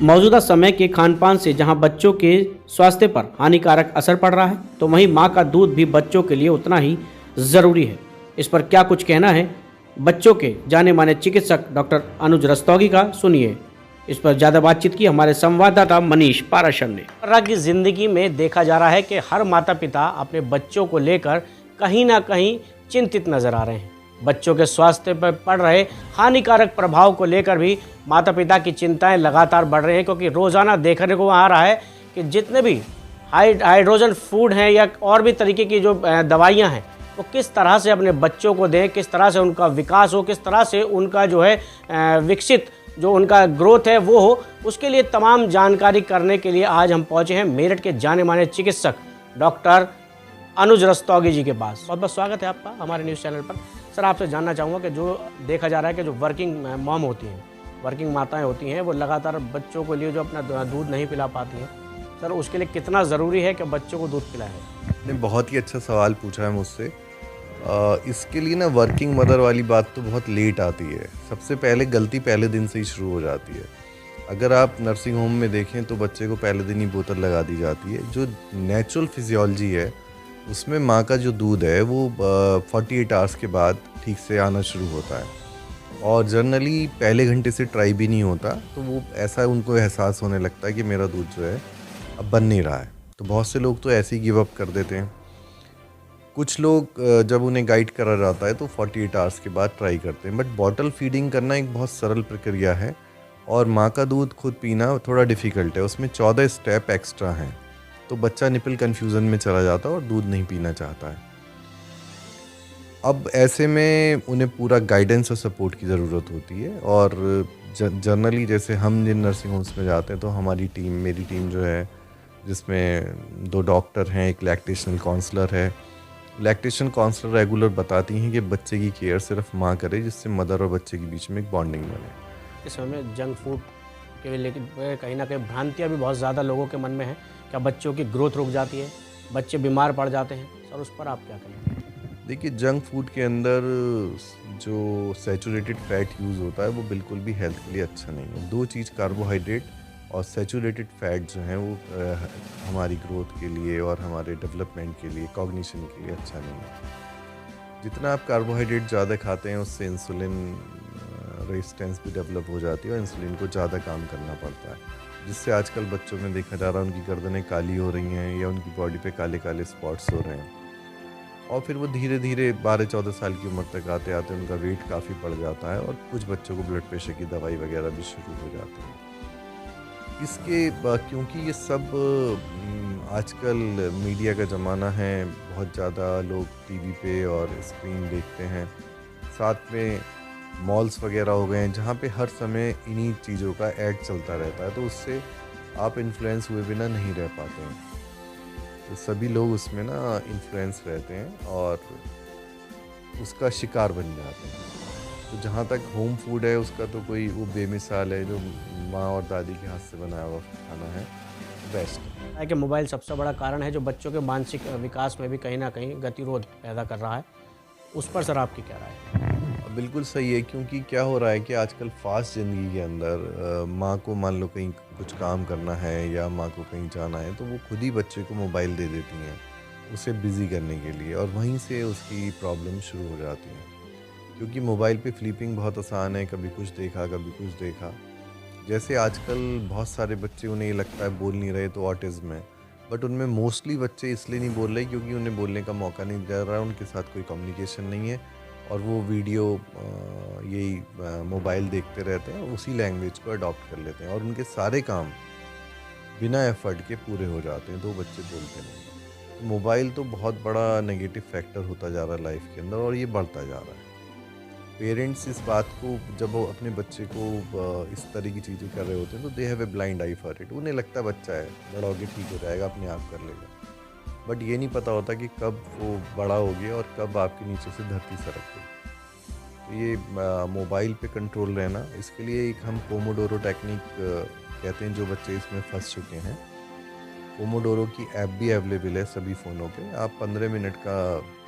मौजूदा समय के खान-पान से जहां बच्चों के स्वास्थ्य पर हानिकारक असर पड़ रहा है, तो वहीं मां का दूध भी बच्चों के लिए उतना ही ज़रूरी है। इस पर क्या कुछ कहना है बच्चों के जाने-माने चिकित्सक डॉक्टर अनुज रस्तोगी का, सुनिए। इस पर ज़्यादा बातचीत की हमारे संवाददाता मनीष पाराशर ने। रोज़मर्रा की ज़िंदगी में देखा जा रहा है कि हर माता-पिता अपने बच्चों को लेकर कहीं न कहीं चिंतित नज़र आ रहे हैं। बच्चों के स्वास्थ्य पर पड़ रहे हानिकारक प्रभाव को लेकर भी माता-पिता की चिंताएं लगातार बढ़ रही हैं, क्योंकि रोज़ाना देखने को आ रहा है कि जितने भी हाइड्रोजन फूड हैं या और भी तरीके की जो दवाइयाँ हैं, वो किस तरह से अपने बच्चों को दें, किस तरह से उनका विकास हो, किस तरह से उनका जो है विकसित जो उनका ग्रोथ है वो हो, उसके लिए तमाम जानकारी करने के लिए आज हम पहुँचे हैं मेरठ के जाने-माने चिकित्सक डॉक्टर अनुज रस्तोगी जी के पास। बहुत बहुत स्वागत है आपका हमारे न्यूज़ चैनल पर। सर, आपसे जानना चाहूँगा कि जो देखा जा रहा है कि जो वर्किंग मॉम होती हैं, वर्किंग माताएं होती हैं, वो लगातार बच्चों को लिए जो अपना दूध नहीं पिला पाती हैं, सर उसके लिए कितना ज़रूरी है कि बच्चों को दूध पिलाएं? आपने बहुत ही अच्छा सवाल पूछा है मुझसे। इसके लिए ना वर्किंग मदर वाली बात तो बहुत लेट आती है। सबसे पहले गलती पहले दिन से ही शुरू हो जाती है। अगर आप नर्सिंग होम में देखें तो बच्चे को पहले दिन ही बोतल लगा दी जाती है। जो नेचुरल फिजियोलॉजी है उसमें माँ का जो दूध है वो 48 आवर्स के बाद ठीक से आना शुरू होता है, और जनरली पहले घंटे से ट्राई भी नहीं होता, तो वो ऐसा उनको एहसास होने लगता है कि मेरा दूध जो है अब बन नहीं रहा है। तो बहुत से लोग तो ऐसे ही गिव अप कर देते हैं। कुछ लोग जब उन्हें गाइड करा जाता है तो 48 आवर्स के बाद ट्राई करते हैं। बट बॉटल फीडिंग करना एक बहुत सरल प्रक्रिया है, और माँ का दूध खुद पीना थोड़ा डिफ़िकल्ट है। उसमें 14 स्टेप एक्स्ट्रा हैं, तो बच्चा निपल कन्फ्यूज़न में चला जाता है और दूध नहीं पीना चाहता है। अब ऐसे में उन्हें पूरा गाइडेंस और सपोर्ट की ज़रूरत होती है। और जनरली जैसे हम जिन नर्सिंग होम्स में जाते हैं तो हमारी टीम, मेरी टीम जो है, जिसमें 2 डॉक्टर हैं, एक लैक्टेशनल काउंसलर है। लैक्टेशन काउंसलर रेगुलर बताती हैं कि बच्चे की केयर सिर्फ माँ करे, जिससे मदर और बच्चे के बीच में एक बॉन्डिंग बने। इस समय जंक फूड के लेकर कहीं ना कहीं भ्रांतियाँ भी बहुत ज़्यादा लोगों के मन में है। क्या बच्चों की ग्रोथ रुक जाती है, बच्चे बीमार पड़ जाते हैं? सर, उस पर आप क्या कहेंगे? देखिए, जंक फूड के अंदर जो सैचुरेटेड फैट यूज़ होता है वो बिल्कुल भी हेल्थ के लिए अच्छा नहीं है। 2 चीज़, कार्बोहाइड्रेट और सैचुरेटेड फैट जो हैं वो हमारी ग्रोथ के लिए और हमारे डेवलपमेंट के लिए, कॉग्निशन के लिए अच्छा नहीं है। जितना आप कार्बोहाइड्रेट ज़्यादा खाते हैं उससे इंसुलिन रेजिस्टेंस भी डेवलप हो जाती है और इंसुलिन को ज़्यादा काम करना पड़ता है, जिससे आजकल बच्चों में देखा जा रहा है उनकी गर्दनें काली हो रही हैं या उनकी बॉडी पे काले काले स्पॉट्स हो रहे हैं। और फिर वो धीरे धीरे 12-14 साल की उम्र तक आते आते उनका वेट काफ़ी बढ़ जाता है, और कुछ बच्चों को ब्लड प्रेशर की दवाई वगैरह भी शुरू हो जाती है। क्योंकि ये सब आजकल मीडिया का ज़माना है, बहुत ज़्यादा लोग टीवी पे और स्क्रीन देखते हैं। साथ में मॉल्स वगैरह हो गए हैं जहाँ पे हर समय इन्हीं चीज़ों का ऐड चलता रहता है, तो उससे आप इन्फ्लुएंस हुए बिना नहीं रह पाते हैं। तो सभी लोग उसमें ना इन्फ्लुएंस रहते हैं और उसका शिकार बन जाते हैं। तो जहाँ तक होम फूड है उसका तो कोई वो बेमिसाल है, जो माँ और दादी के हाथ से बनाया हुआ खाना है, बेस्ट है कि मोबाइल सबसे बड़ा कारण है जो बच्चों के मानसिक विकास में भी कहीं ना कहीं गतिरोध पैदा कर रहा है। उस पर सर आपकी क्या राय है? बिल्कुल सही है, क्योंकि क्या हो रहा है कि आजकल फास्ट ज़िंदगी के अंदर माँ को मान लो कहीं कुछ काम करना है या माँ को कहीं जाना है, तो वो खुद ही बच्चे को मोबाइल दे देती हैं उसे बिज़ी करने के लिए, और वहीं से उसकी प्रॉब्लम शुरू हो जाती है। क्योंकि मोबाइल पे फ्लिपिंग बहुत आसान है, कभी कुछ देखा कभी कुछ देखा। जैसे आजकल बहुत सारे बच्चे, उन्हें ये लगता है बोल नहीं रहे तो ऑटिज़म है, बट उनमें मोस्टली बच्चे इसलिए नहीं बोल रहे क्योंकि उन्हें बोलने का मौका नहीं दिया रहा है, उनके साथ कोई कम्युनिकेशन नहीं है, और वो वीडियो यही मोबाइल देखते रहते हैं और उसी लैंग्वेज को अडॉप्ट कर लेते हैं, और उनके सारे काम बिना एफर्ट के पूरे हो जाते हैं, तो बच्चे बोलते नहीं हैं। तो मोबाइल तो बहुत बड़ा नेगेटिव फैक्टर होता जा रहा है लाइफ के अंदर, और ये बढ़ता जा रहा है। पेरेंट्स इस बात को, जब वो अपने बच्चे को इस तरह की चीज़ें कर रहे होते हैं, तो they have a blind I for it. उन्हें लगता है बच्चा है, बड़ा होके ठीक हो जाएगा, अपने आप कर लेगा। बट ये नहीं पता होता कि कब वो बड़ा हो गया और कब आपके नीचे से धरती सरक गई। तो ये मोबाइल पे कंट्रोल रहना, इसके लिए एक हम पोमोडोरो टेक्निक कहते हैं, जो बच्चे इसमें फंस चुके हैं। पोमोडोरो की ऐप भी अवेलेबल है सभी फ़ोनों पे। आप 15 मिनट का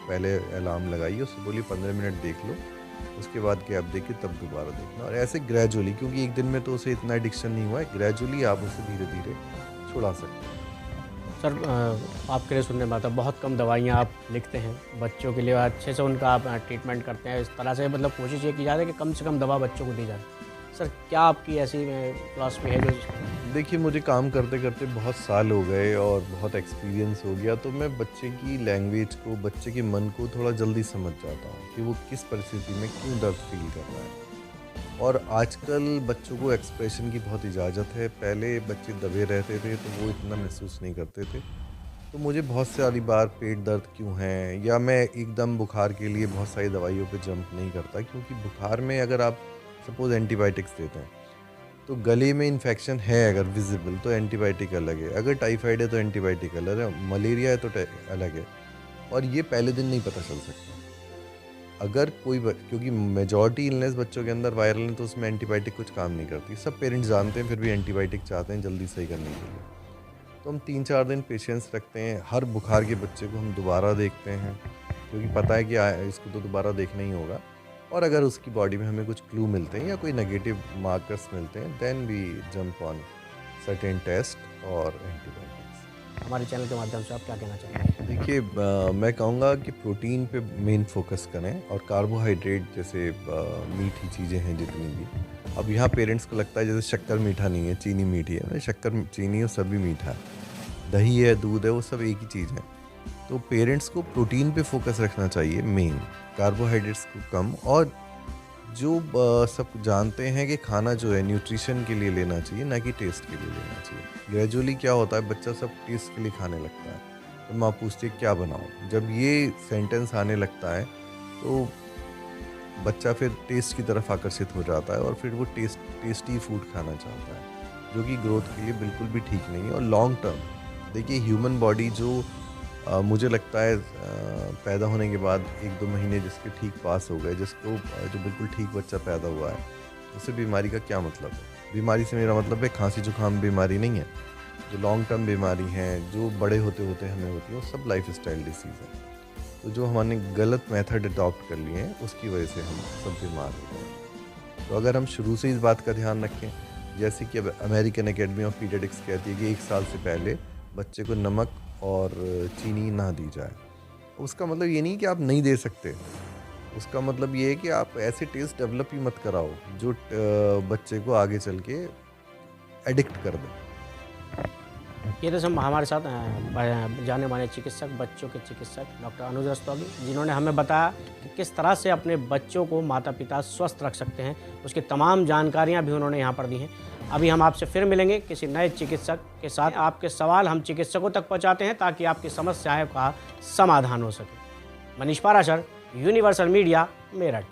पहले अलार्म लगाइए, उससे बोलिए 15 मिनट देख लो, उसके बाद गैप देके तब दोबारा देखना, और ऐसे ग्रेजुअली, क्योंकि एक दिन में तो उसे इतना एडिक्शन नहीं हुआ है, ग्रेजुअली आप उसे धीरे धीरे छुड़ा सकते हैं। सर आपके लिए सुनने में आता है बहुत कम दवाइयाँ आप लिखते हैं बच्चों के लिए, अच्छे से उनका आप ट्रीटमेंट करते हैं, इस तरह से मतलब कोशिश ये की जाती है कि कम से कम दवा बच्चों को दी जाए। सर क्या आपकी ऐसी फिलॉसफी है जो देखिए, मुझे काम करते करते बहुत साल हो गए और बहुत एक्सपीरियंस हो गया, तो मैं बच्चे की लैंग्वेज को, बच्चे के मन को थोड़ा जल्दी समझ जाता हूँ कि वो किस परिस्थिति में क्यों दर्द फील कर रहा है। और आजकल बच्चों को एक्सप्रेशन की बहुत इजाज़त है। पहले बच्चे दबे रहते थे तो वो इतना महसूस नहीं करते थे। तो मुझे बहुत सारी बार पेट दर्द क्यों है, या मैं एकदम बुखार के लिए बहुत सारी दवाइयों पे जंप नहीं करता, क्योंकि बुखार में अगर आप सपोज़ एंटीबायोटिक्स देते हैं तो गले में इन्फेक्शन है अगर विजिबल तो एंटीबायोटिक अलग है, अगर टाइफाइड है तो एंटीबायोटिक अलग है, मलेरिया है तो अलग है, और ये पहले दिन नहीं पता चल सकता। अगर क्योंकि मेजॉरिटी इलनेस बच्चों के अंदर वायरल है तो उसमें एंटीबायोटिक कुछ काम नहीं करती, सब पेरेंट्स जानते हैं, फिर भी एंटीबायोटिक चाहते हैं जल्दी सही करने के लिए। तो हम 3-4 दिन पेशेंस रखते हैं, हर बुखार के बच्चे को हम दोबारा देखते हैं, क्योंकि पता है कि इसको तो दोबारा देखना ही होगा, और अगर उसकी बॉडी में हमें कुछ क्लू मिलते हैं या कोई नेगेटिव मार्कर्स मिलते हैं, then we jump on certain test और एंटीबायोटिक्स। हमारे चैनल के माध्यम से आप क्या कहना चाहेंगे? देखिए, मैं कहूँगा कि प्रोटीन पे मेन फोकस करें, और कार्बोहाइड्रेट जैसे मीठी चीज़ें हैं जितनी भी। अब यहाँ पेरेंट्स को लगता है जैसे शक्कर मीठा नहीं है, चीनी मीठी है। शक्कर, चीनी और सब भी मीठा है, दही है, दूध है, वो सब एक ही चीज़ है। तो पेरेंट्स को प्रोटीन पे फोकस रखना चाहिए मेन, कार्बोहाइड्रेट्स को कम, और जो सब जानते हैं कि खाना जो है न्यूट्रिशन के लिए लेना चाहिए, ना कि टेस्ट के लिए लेना चाहिए। ग्रेजुअली क्या होता है, बच्चा सब टेस्ट के लिए खाने लगता है, तो माँ पूछती है क्या बनाऊँ। जब ये सेंटेंस आने लगता है तो बच्चा फिर टेस्ट की तरफ आकर्षित हो जाता है, और फिर वो टेस्टी फूड खाना चाहता है, जो कि ग्रोथ के लिए बिल्कुल भी ठीक नहीं है। और लॉन्ग टर्म देखिए, ह्यूमन बॉडी जो मुझे लगता है पैदा होने के बाद 1-2 महीने जिसके ठीक पास हो गए, जिसको जो बिल्कुल ठीक बच्चा पैदा हुआ है, उससे बीमारी का क्या मतलब है। बीमारी से मेरा मतलब है खांसी जुकाम बीमारी नहीं है, जो लॉन्ग टर्म बीमारी हैं, जो बड़े होते होते हमें होती है, वो सब लाइफ स्टाइल डिसीज़ है। तो जो हमने गलत मेथड अडॉप्ट कर लिए हैं, उसकी वजह से हम सब बीमार हो गए हैं। तो अगर हम शुरू से इस बात का ध्यान रखें, जैसे कि अब अमेरिकन एकेडमी ऑफ पीडियाट्रिक्स कहती है कि 1 साल से पहले बच्चे को नमक और चीनी ना दी जाए, उसका मतलब ये नहीं कि आप नहीं दे सकते, उसका मतलब ये है कि आप ऐसे टेस्ट डेवलप ही मत कराओ जो बच्चे को आगे चल के एडिक्ट कर दे। ये तो सब हमारे साथ जाने माने चिकित्सक, बच्चों के चिकित्सक डॉक्टर अनुज रस्तोगी, जिन्होंने हमें बताया कि किस तरह से अपने बच्चों को माता पिता स्वस्थ रख सकते हैं, उसकी तमाम जानकारियां भी उन्होंने यहाँ पर दी हैं। अभी हम आपसे फिर मिलेंगे किसी नए चिकित्सक के साथ। आपके सवाल हम चिकित्सकों तक पहुँचाते हैं ताकि आपकी समस्याओं का समाधान हो सके। Manish Parashar, universal media, Meerut.